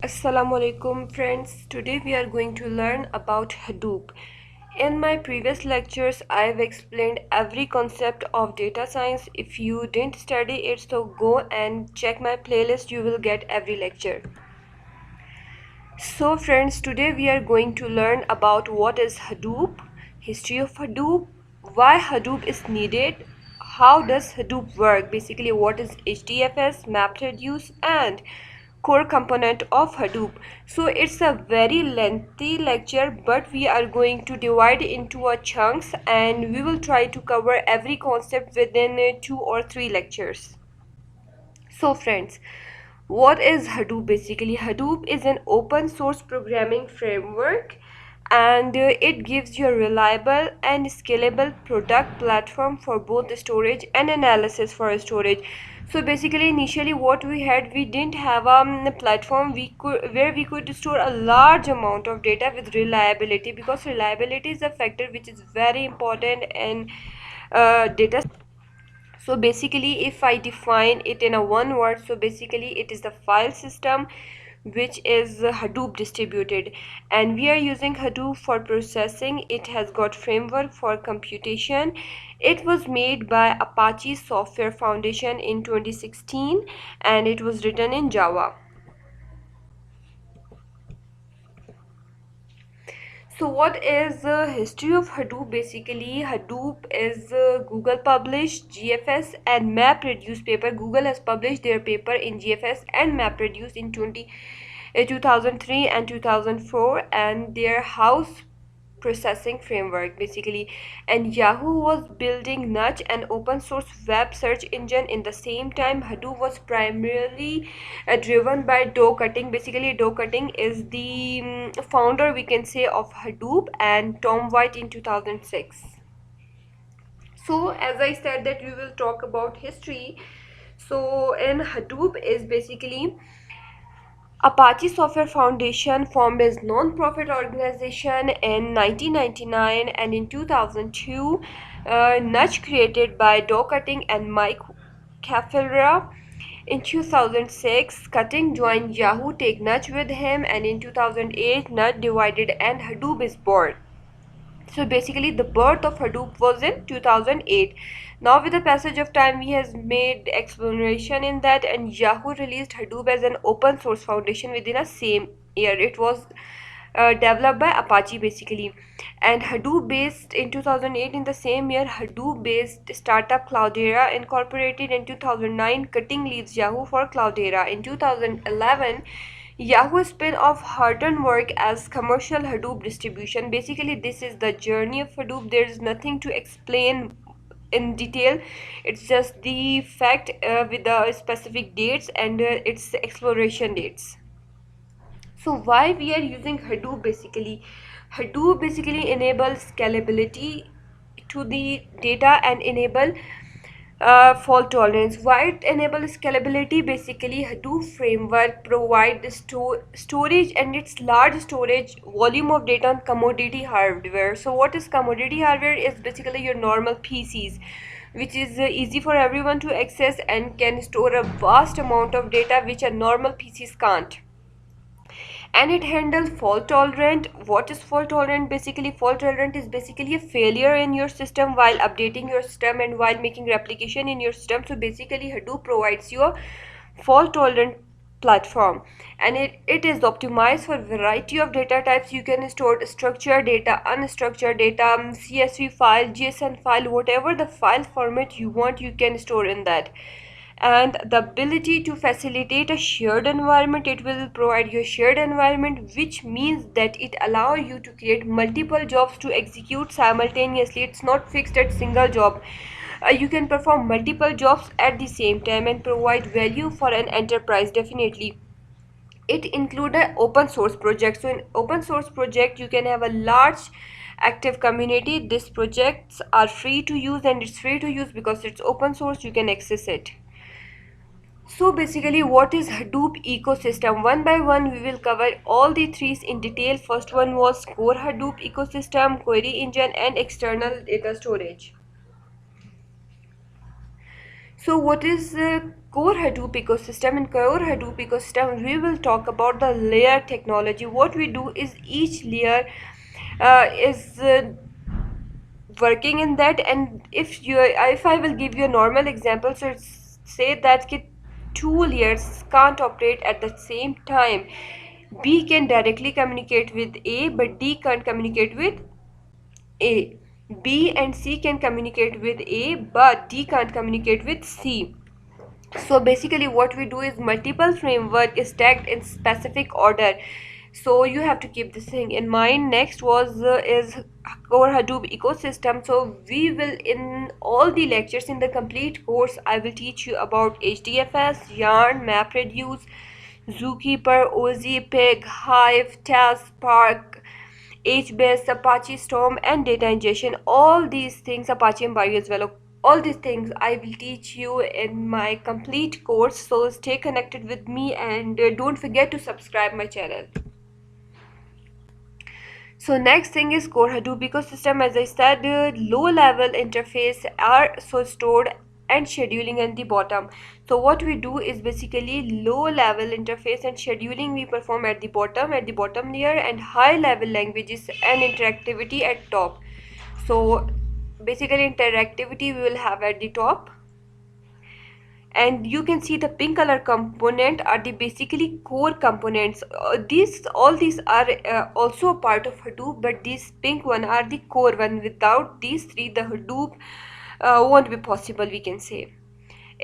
Assalamu alaikum friends. Today we are going to learn about Hadoop. In my previous lectures, I've explained every concept of data science. If you didn't study it, so go and check my playlist. You will get every lecture. So friends, today we are going to learn about what is Hadoop, history of Hadoop, why Hadoop is needed, how does Hadoop work, basically what is HDFS, MapReduce, and core component of Hadoop. So it's a very lengthy lecture, but we are going to divide into a chunks and we will try to cover every concept within 2 or 3 lectures. So friends, what is Hadoop? Basically, Hadoop is an open source programming framework, and it gives you a reliable and scalable product platform for both storage and analysis for storage. So basically, initially what we didn't have a platform where we could store a large amount of data with reliability, because reliability is a factor which is very important in data. So basically, if I define it in a one word, so basically it is the file system which is Hadoop distributed, and we are using Hadoop for processing. It has got framework for computation. It was made by Apache Software Foundation in 2016 and it was written in Java. So what is the history of Hadoop? Basically, Hadoop is Google published GFS and MapReduce paper. Google has published their paper in GFS and MapReduce in 2003 and 2004, and their house processing framework basically. And Yahoo was building Nudge, an open source web search engine. In the same time, Hadoop was primarily driven by Doe Cutting. Basically, Doe Cutting is the founder, we can say, of Hadoop, and Tom White in 2006. So as I said that we will talk about history. So in Hadoop is basically Apache Software Foundation formed as non-profit organization in 1999, and in 2002, Nudge created by Doe Cutting and Mike Cafiera. In 2006, Cutting joined Yahoo, take Nudge with him, and in 2008, Nudge divided and Hadoop is born. So basically the birth of Hadoop was in 2008. Now with the passage of time, we has made exploration in that, and Yahoo released Hadoop as an open source foundation within a same year. It was developed by Apache basically, and Hadoop based in 2008. In the same year, Hadoop based startup Cloudera incorporated. In 2009, Cutting leaves Yahoo for Cloudera. In 2011, Yahoo spin-off Hortonworks as commercial Hadoop distribution. Basically, this is the journey of Hadoop. There is nothing to explain in detail. It's just the fact with the specific dates and its exploration dates. So why we are using Hadoop basically? Hadoop basically enables scalability to the data and enable fault tolerance. Why it enables scalability? Basically, Hadoop framework provide the storage, and its large storage volume of data on commodity hardware. So what is commodity hardware? Is basically your normal PCs, which is easy for everyone to access and can store a vast amount of data which a normal PCs can't. And it handles fault tolerant. What is fault tolerant? Basically, fault tolerant is basically a failure in your system while updating your system and while making replication in your system. So basically, Hadoop provides you a fault tolerant platform, and it is optimized for variety of data types. You can store structured data, unstructured data, CSV file, JSON file, whatever the file format you want, you can store in that. And the ability to facilitate a shared environment. It will provide you a shared environment, which means that it allows you to create multiple jobs to execute simultaneously. It's not fixed at single job. You can perform multiple jobs at the same time and provide value for an enterprise. Definitely it include an open source project. So in open source project, you can have a large active community. These projects are free to use, and it's free to use because it's open source. You can access it. So basically, what is Hadoop ecosystem? One by one, we will cover all the three in detail. First one was core Hadoop ecosystem, query engine, and external data storage. So what is core Hadoop ecosystem? In core Hadoop ecosystem, we will talk about the layer technology. What we do is each layer is working in that, and if I will give you a normal example, so say that two layers can't operate at the same time. B can directly communicate with A, but D can't communicate with A. B and C can communicate with A, but D can't communicate with C. So basically what we do is multiple framework is tagged in specific order, so you have to keep this thing in mind. Next was is core Hadoop ecosystem. So we will, in all the lectures in the complete course, I will teach you about HDFS, Yarn, MapReduce, Zookeeper, OZ, Pig, Hive, Taz, Spark, HBase, Apache Storm, and data ingestion. All these things, Apache Ambari as well. All these things I will teach you in my complete course. So stay connected with me, and don't forget to subscribe my channel. So next thing is core Hadoop ecosystem. As I said, low level interface are so stored and scheduling at the bottom. So what we do is basically low level interface and scheduling we perform at the bottom layer, and high level languages and interactivity at top. So basically interactivity we will have at the top, and you can see the pink color component are the basically core components. These all these are also a part of Hadoop, but these pink one are the core one. Without these three, the Hadoop won't be possible, we can say.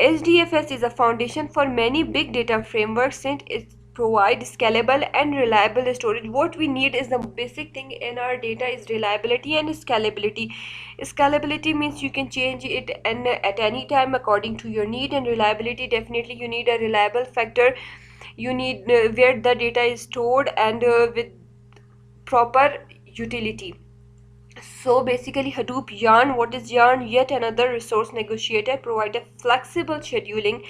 HDFS is a foundation for many big data frameworks since it provides scalable and reliable storage. What we need is the basic thing in our data is reliability and scalability. Scalability means you can change it and at any time according to your need, and reliability, definitely you need a reliable factor. You need where the data is stored and with proper utility. So basically Hadoop Yarn, what is Yarn? Yet another resource negotiator, provide a flexible scheduling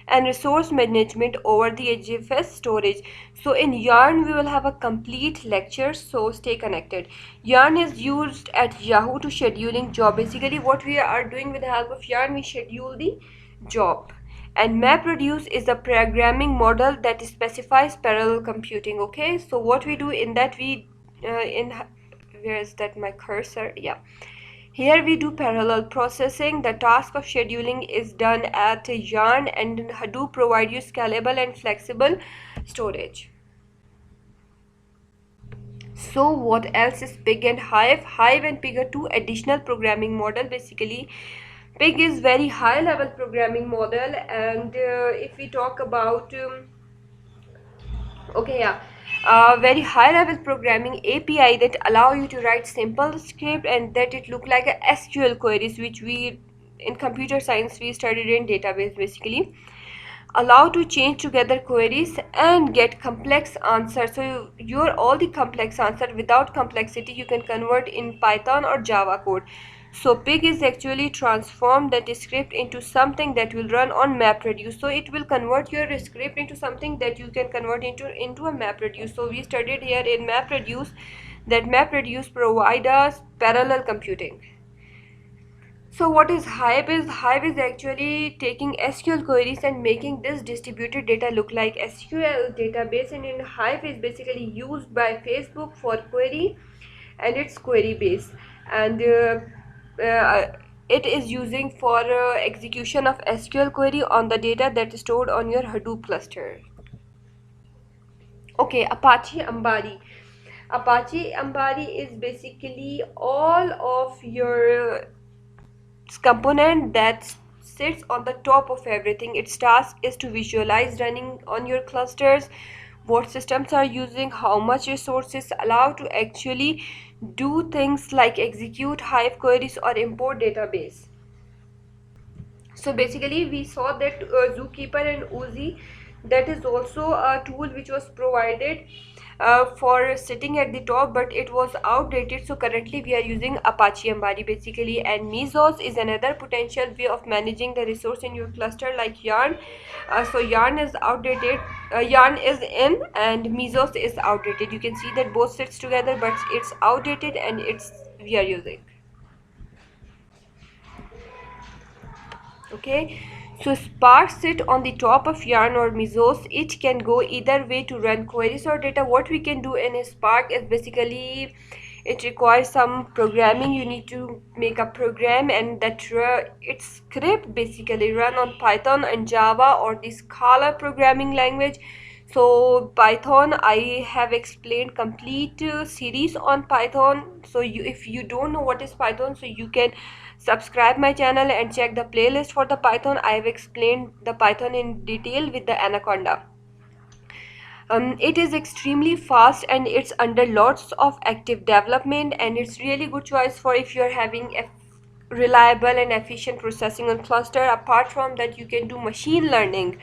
and resource management over the HDFS storage. So in Yarn we will have a complete lecture, so stay connected. Yarn is used at Yahoo to scheduling job. Basically what we are doing with the help of Yarn, we schedule the job. And MapReduce is a programming model that specifies parallel computing. Okay, so what we do in that, we where is that my cursor? Yeah, here we do parallel processing. The task of scheduling is done at Yarn, and Hadoop provides you scalable and flexible storage. So what else is Pig and Hive? Hive and Pig are two additional programming model. Basically Pig is very high level programming model, and if we talk about okay, yeah, very high level programming API that allow you to write simple script and that it look like a SQL queries, which we in computer science we studied in database. Basically allow to change together queries and get complex answers. So your all the complex answer without complexity you can convert in Python or Java code. So Pig is actually transform that script into something that will run on MapReduce. So it will convert your script into something that you can convert into a MapReduce. So we studied here in MapReduce that MapReduce provide us parallel computing. So what is Hive is? Hive is actually taking SQL queries and making this distributed data look like SQL database, and in Hive is basically used by Facebook for query, and it's query base, and it is using for execution of SQL query on the data that is stored on your Hadoop cluster. Okay, Apache Ambari. Apache Ambari is basically all of your component that sits on the top of everything. Its task is to visualize running on your clusters, what systems are using, how much resources allow to actually do things like execute Hive queries or import database. So basically we saw that Zookeeper and Oozie, that is also a tool which was provided for sitting at the top, but it was outdated. So currently we are using Apache Ambari basically, and Mesos is another potential way of managing the resource in your cluster like Yarn. So Yarn is outdated, Yarn is in, and Mesos is outdated. You can see that both sits together, but it's outdated and it's we are using. Okay, So Spark sit on the top of Yarn or Mesos. It can go either way to run queries or data. What we can do in a Spark is basically it requires some programming. You need to make a program, and that its script basically run on Python and Java or the Scala programming language. So Python, I have explained complete series on Python. So if you don't know what is Python, so you can subscribe my channel and check the playlist for the Python. I have explained the Python in detail with the Anaconda. It is extremely fast and it's under lots of active development, and it's really good choice for if you're having a reliable and efficient processing on cluster. Apart from that, you can do machine learning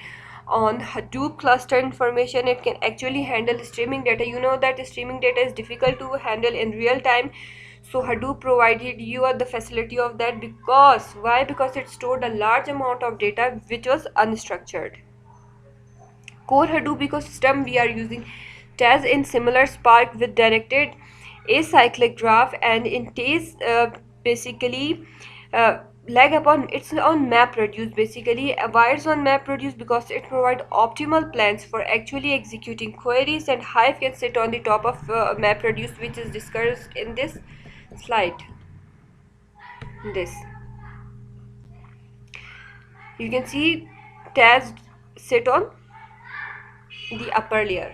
on Hadoop cluster information. It can actually handle streaming data. You know that streaming data is difficult to handle in real time, so Hadoop provided you the facility of that. Because why? Because it stored a large amount of data which was unstructured. Core Hadoop ecosystem, we are using Tez in similar Spark with directed acyclic graph, and in Tez basically lag upon it's on MapReduce. Basically wires on MapReduce because it provides optimal plans for actually executing queries, and Hive can sit on the top of MapReduce, which is discussed in this slide. This you can see Tez sit on the upper layer.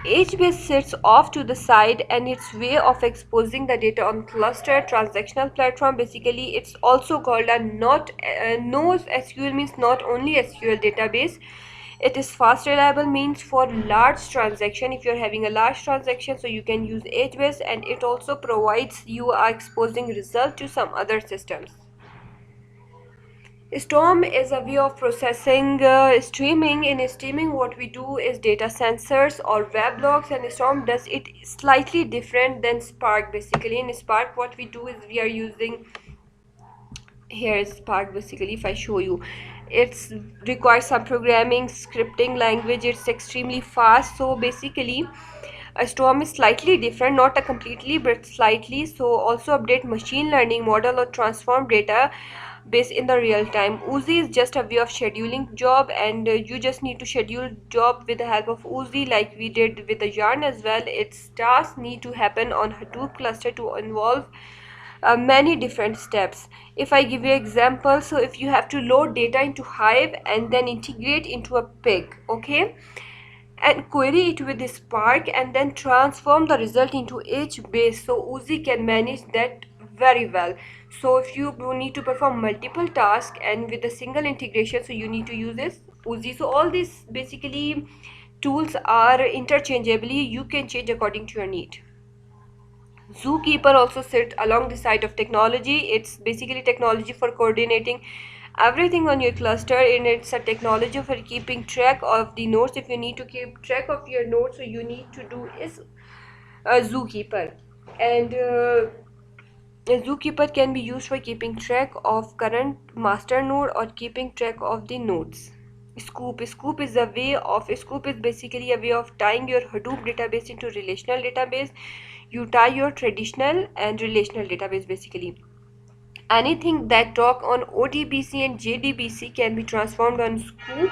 HBase sits off to the side, and its way of exposing the data on cluster transactional platform. Basically it's also called a NoSQL, means not only SQL database. It is fast reliable means for large transaction. If you're having a large transaction, so you can use HBase, and it also provides you are exposing result to some other systems. Storm is a way of processing streaming. In streaming, what we do is data sensors or weblogs, and Storm does it slightly different than Spark. Basically in Spark, what we do is we are using, here is Spark. Basically if I show you, it's requires some programming scripting language. It's extremely fast. So basically a Storm is slightly different, not a completely but slightly. So also update machine learning model or transform data base in the real time. Oozie is just a way of scheduling job, and you just need to schedule job with the help of Oozie, like we did with the Yarn as well. Its tasks need to happen on Hadoop cluster to involve many different steps. If I give you example, so if you have to load data into Hive and then integrate into a pig, okay, and query it with the Spark and then transform the result into HBase, so Oozie can manage that very well. So if you need to perform multiple tasks and with a single integration, so you need to use this Oozie. So all these basically tools are interchangeably, you can change according to your need. Zookeeper also sits along the side of technology. It's basically technology for coordinating everything on your cluster, and it's a technology for keeping track of the nodes. If you need to keep track of your nodes, so you need to do is a Zookeeper. And a Zookeeper can be used for keeping track of current master node or keeping track of the nodes. Scoop is a way of Scoop is basically a way of tying your Hadoop database into relational database. You tie your traditional and relational database. Basically anything that talk on ODBC and JDBC can be transformed on Scoop,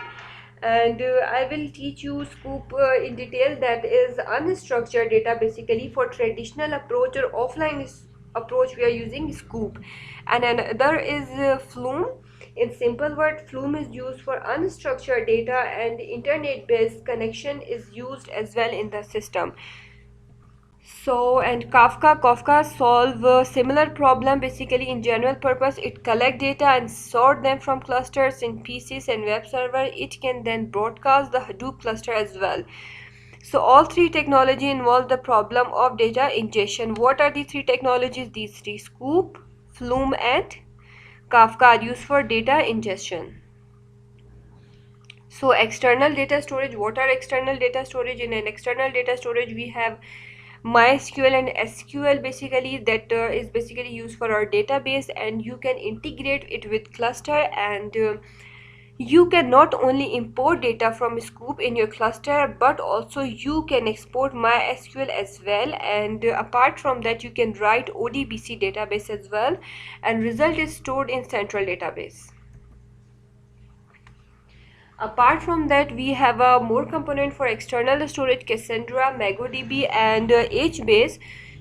and I will teach you Scoop in detail. That is unstructured data. Basically for traditional approach or offline approach, we are using Scoop. And another is Flume. In simple word, Flume is used for unstructured data, and internet based connection is used as well in the system. So, and Kafka solve a similar problem. Basically in general purpose, it collect data and sort them from clusters in PCs and web server. It can then broadcast the Hadoop cluster as well. So all three technology involve the problem of data ingestion. What are the three technologies? These three: Scoop, Flume and Kafka are used for data ingestion. So external data storage, what are external data storage? In an external data storage, we have MySQL and SQL. Basically that is basically used for our database, and you can integrate it with cluster, and You can not only import data from Scoop in your cluster, but also you can export MySQL as well, and apart from that you can write ODBC database as well, and result is stored in central database. Apart from that, we have a more component for external storage: Cassandra, MongoDB, and HBase.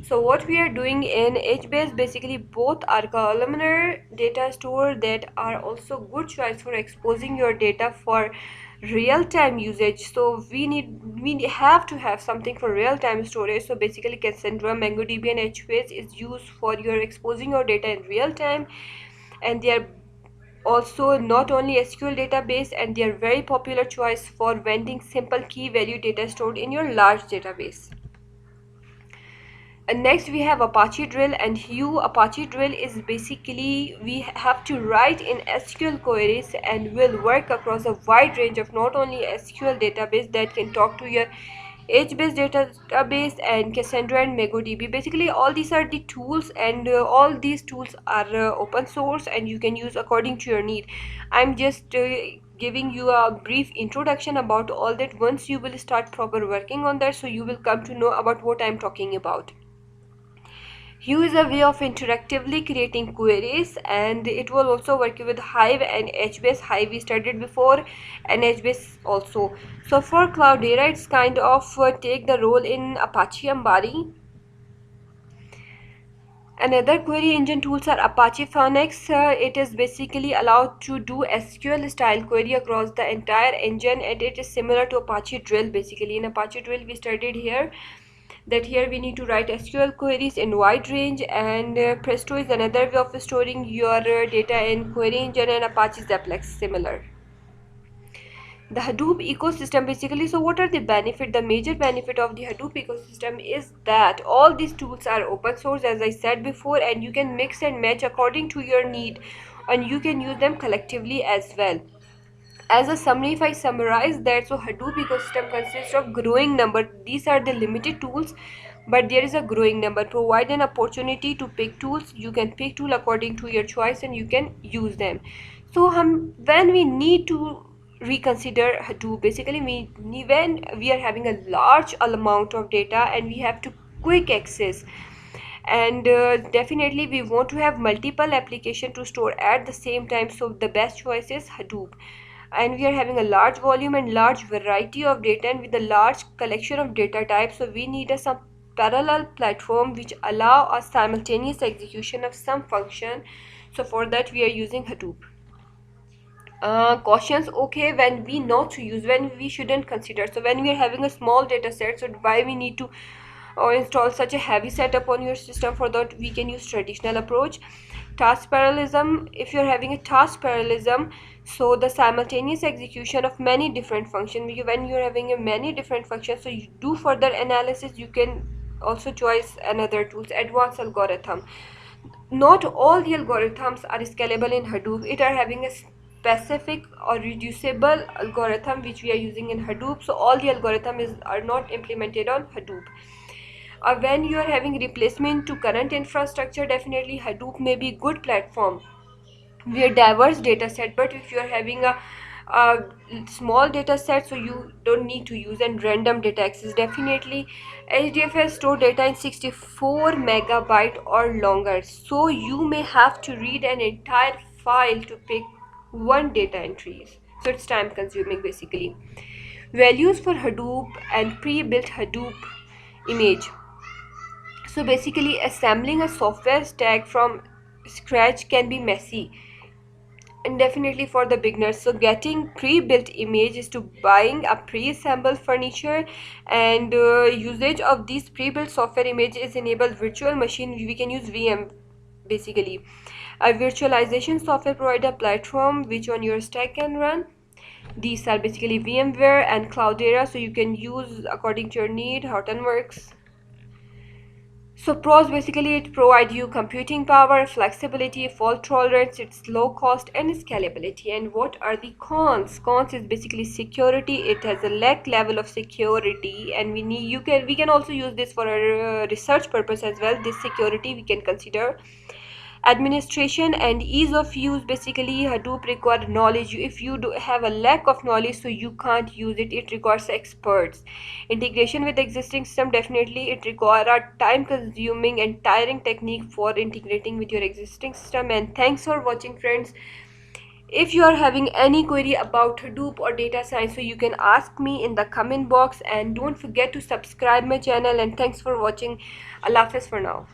So what we are doing in HBase, basically both are columnar data store that are also good choice for exposing your data for real-time usage. So we have to have something for real-time storage. So basically Cassandra, MongoDB, and HBase is used for your exposing your data in real time, and they are also not only SQL database, and they are very popular choice for vending simple key value data stored in your large database. And next we have Apache Drill. And Apache Drill is basically we have to write in SQL queries and will work across a wide range of not only SQL database that can talk to your HBase database and Cassandra and MongoDB. Basically all these are the tools, and all these tools are open source and you can use according to your need. I'm just giving you a brief introduction about all that. Once you will start proper working on that, so you will come to know about what I'm talking about. Hue is a way of interactively creating queries, and it will also work with Hive and HBase. Hive we studied before, and HBase also. So for Cloudera, it's kind of take the role in Apache Ambari. Another query engine tools are Apache Phoenix. It is basically allowed to do SQL style query across the entire engine, and it is similar to Apache Drill. Basically in Apache Drill we studied here that here we need to write SQL queries in wide range, and Presto is another way of storing your data in query engine, and Apache Zaplex similar. The Hadoop ecosystem, basically, so what are the benefit? The major benefit of the Hadoop ecosystem is that all these tools are open source, as I said before, and you can mix and match according to your need, and you can use them collectively as well. As a summary, if I summarize that, so Hadoop ecosystem consists of growing number. These are the limited tools, but there is a growing number. Provide an opportunity to pick tools. You can pick tool according to your choice and you can use them. So when we need to reconsider Hadoop, basically when we are having a large amount of data and we have to quick access, and definitely we want to have multiple application to store at the same time, so the best choice is Hadoop. And we are having a large volume and large variety of data, and with a large collection of data types, so we need some parallel platform which allow a simultaneous execution of some function. So for that we are using Hadoop. Cautions, okay, when we not to use, when we shouldn't consider. So when we are having a small data set, so why we need to or install such a heavy setup on your system? For that we can use traditional approach. Task parallelism, if you're having a task parallelism, so the simultaneous execution of many different functions, when you're having a many different functions, so you do further analysis, you can also choose another tools. Advanced algorithm, not all the algorithms are scalable in Hadoop. It are having a specific or reducible algorithm which we are using in Hadoop, so all the algorithms are not implemented on Hadoop. Or when you are having replacement to current infrastructure, definitely Hadoop may be good platform. We are diverse data set, but if you are having a small data set, so you don't need to use and random data access. Definitely HDFS store data in 64 megabyte or longer, so you may have to read an entire file to pick one data entries, so it's time consuming. Basically values for Hadoop and pre-built Hadoop image. So basically assembling a software stack from scratch can be messy, and definitely for the beginners, so getting pre-built image is to buying a pre-assembled furniture, and usage of these pre-built software image is enabled virtual machine. We can use VM. Basically a virtualization software provider platform which on your stack can run. These are basically VMware and Cloudera, so you can use according to your need. Hortonworks. So pros, basically it provides you computing power, flexibility, fault tolerance, it's low cost and scalability. And what are the cons? Cons is basically security. It has a lack level of security, and we can also use this for a research purpose as well. This security we can consider. administration and ease of use. Basically Hadoop require knowledge. If you do have a lack of knowledge, so you can't use it. It requires experts. Integration with existing system, definitely it require a time consuming and tiring technique for integrating with your existing system. And thanks for watching, friends. If you are having any query about Hadoop or data science, so you can ask me in the comment box, and don't forget to subscribe my channel. And thanks for watching. Allah Hafiz for now.